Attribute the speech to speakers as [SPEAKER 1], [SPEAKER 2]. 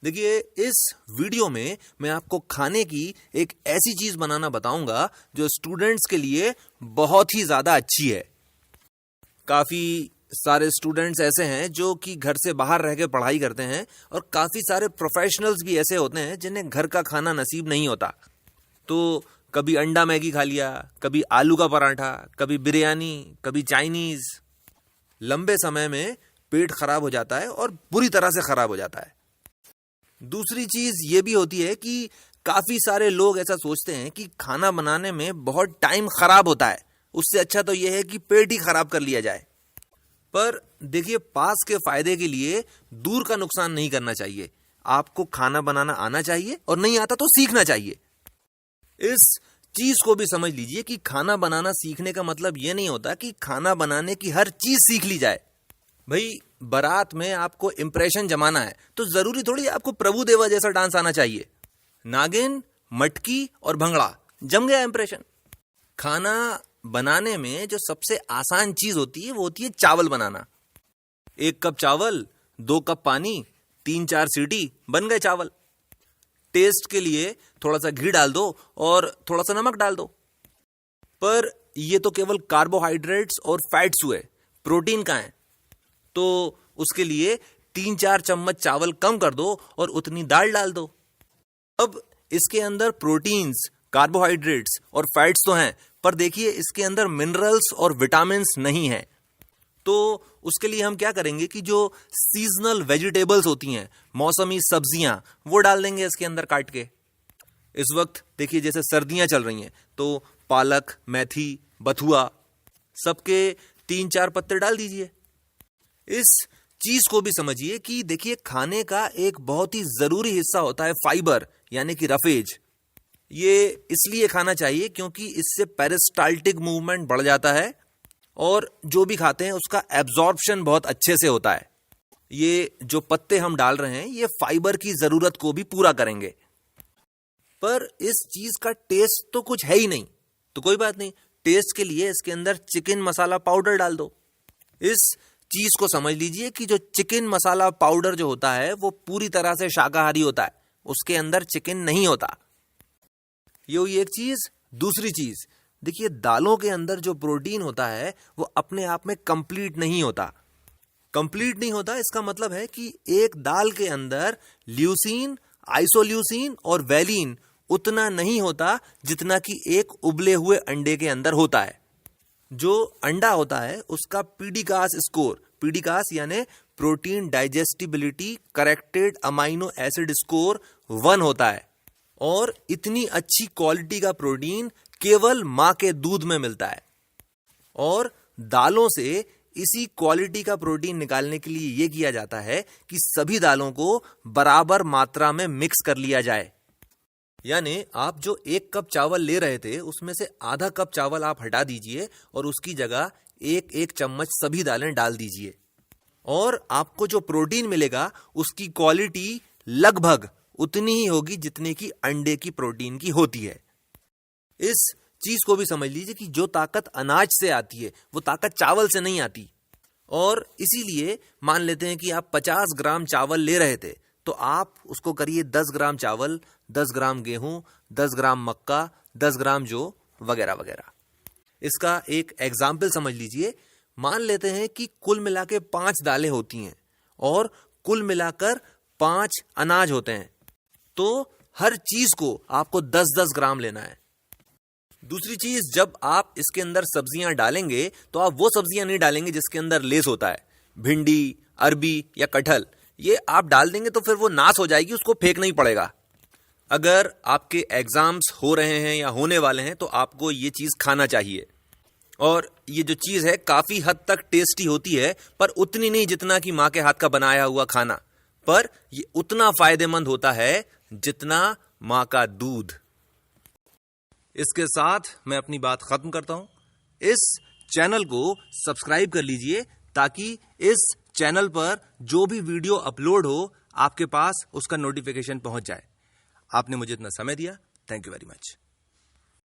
[SPEAKER 1] देखिए, इस वीडियो में मैं आपको खाने की एक ऐसी चीज बनाना बताऊंगा जो स्टूडेंट्स के लिए बहुत ही ज्यादा अच्छी है। काफी सारे स्टूडेंट्स ऐसे हैं जो कि घर से बाहर रह के पढ़ाई करते हैं और काफी सारे प्रोफेशनल्स भी ऐसे होते हैं जिन्हें घर का खाना नसीब नहीं होता। तो कभी अंडा मैगी खा लिया, कभी आलू का पराठा, कभी बिरयानी, कभी चाइनीज। लंबे समय में पेट खराब हो जाता है और बुरी तरह से खराब हो जाता है। दूसरी चीज ये भी होती है कि काफी सारे लोग ऐसा सोचते हैं कि खाना बनाने में बहुत टाइम खराब होता है, उससे अच्छा तो यह है कि पेट ही खराब कर लिया जाए। पर देखिए, पास के फायदे के लिए दूर का नुकसान नहीं करना चाहिए। आपको खाना बनाना आना चाहिए और नहीं आता तो सीखना चाहिए। इस चीज को भी समझ लीजिए कि खाना बनाना सीखने का मतलब यह नहीं होता कि खाना बनाने की हर चीज सीख ली जाए। भाई, बारात में आपको इंप्रेशन जमाना है तो जरूरी थोड़ी आपको प्रभुदेवा जैसा डांस आना चाहिए। नागिन, मटकी और भंगड़ा, जम गया इंप्रेशन। खाना बनाने में जो सबसे आसान चीज होती है वो होती है चावल बनाना। 1 कप चावल, 2 कप पानी, 3-4 सीटी, बन गए चावल। टेस्ट के लिए थोड़ा सा घी डाल दो और थोड़ा सा नमक डाल दो। पर ये तो केवल कार्बोहाइड्रेट्स और फैट्स हुए, प्रोटीन कहाँ है? तो उसके लिए 3-4 चम्मच चावल कम कर दो और उतनी दाल डाल दो। अब इसके अंदर प्रोटीन्स, कार्बोहाइड्रेट्स और फैट्स तो हैं, पर देखिए इसके अंदर मिनरल्स और विटामिन्स नहीं हैं। तो उसके लिए हम क्या करेंगे कि जो सीजनल वेजिटेबल्स होती हैं, मौसमी सब्जियां, वो डाल देंगे इसके अंदर काट के। इस वक्त देखिए जैसे सर्दियां चल रही हैं तो पालक, मेथी, बथुआ, सबके 3-4 पत्ते डाल दीजिए। इस चीज को भी समझिए कि देखिए, खाने का एक बहुत ही जरूरी हिस्सा होता है फाइबर, यानी कि रफेज। ये इसलिए खाना चाहिए क्योंकि इससे पेरिस्टाल्टिक मूवमेंट बढ़ जाता है और जो भी खाते हैं उसका एब्जॉर्प्शन बहुत अच्छे से होता है। ये जो पत्ते हम डाल रहे हैं ये फाइबर की जरूरत को भी पूरा करेंगे। पर इस चीज का टेस्ट तो कुछ है ही नहीं, तो कोई बात नहीं, टेस्ट के लिए इसके अंदर चिकन मसाला पाउडर डाल दो। इस चीज को समझ लीजिए कि जो चिकन मसाला पाउडर जो होता है वो पूरी तरह से शाकाहारी होता है, उसके अंदर चिकन नहीं होता। ये हुई एक चीज। दूसरी चीज, देखिए दालों के अंदर जो प्रोटीन होता है वो अपने आप में कंप्लीट नहीं होता। कंप्लीट नहीं होता इसका मतलब है कि एक दाल के अंदर ल्यूसीन, आइसोल्यूसीन और वैलीन उतना नहीं होता जितना कि एक उबले हुए अंडे के अंदर होता है। जो अंडा होता है उसका पीडीकास स्कोर, पीडीकास यानी protein digestibility corrected amino acid score 1 होता है। और इतनी अच्छी क्वालिटी का प्रोटीन केवल मां के दूध में मिलता है। और दालों से इसी क्वालिटी का प्रोटीन निकालने के लिए यह किया जाता है कि सभी दालों को बराबर मात्रा में मिक्स कर लिया जाए। यानी आप जो 1 कप चावल ले रहे थे उसमें से आधा कप चावल आप हटा दीजिए और उसकी जगह 1-1 चम्मच सभी दालें डाल दीजिए। और आपको जो प्रोटीन मिलेगा उसकी क्वालिटी लगभग उतनी ही होगी जितनी की अंडे की प्रोटीन की होती है। इस चीज को भी समझ लीजिए कि जो ताकत अनाज से आती है वो ताकत चावल से नहीं आती। और इसीलिए मान लेते हैं कि आप 50 ग्राम चावल ले रहे थे तो आप उसको करिए 10 ग्राम चावल, 10 ग्राम गेहूं, 10 ग्राम मक्का, 10 ग्राम जौ, वगैरह वगैरह। इसका एक एग्जाम्पल समझ लीजिए। मान लेते हैं कि कुल मिला के 5 दालें होती हैं और कुल मिलाकर 5 अनाज होते हैं, तो हर चीज को आपको 10-10 ग्राम लेना है। दूसरी चीज, जब आप इसके अंदर सब्जियां डालेंगे तो आप वो सब्जियां नहीं डालेंगे जिसके अंदर लेस होता है। भिंडी, अरबी या कटहल, ये आप डाल देंगे तो फिर वो नाश हो जाएगी, उसको फेंकना ही पड़ेगा। अगर आपके एग्जाम्स हो रहे हैं या होने वाले हैं तो आपको ये चीज खाना चाहिए। और ये जो चीज है काफी हद तक टेस्टी होती है, पर उतनी नहीं जितना कि माँ के हाथ का बनाया हुआ खाना। पर ये उतना फायदेमंद होता है जितना माँ का दूध। इसके साथ मैं अपनी बात खत्म करता हूं। इस चैनल को सब्सक्राइब कर लीजिए ताकि इस चैनल पर जो भी वीडियो अपलोड हो आपके पास उसका नोटिफिकेशन पहुंच जाए। आपने मुझे इतना समय दिया, थैंक यू वेरी मच।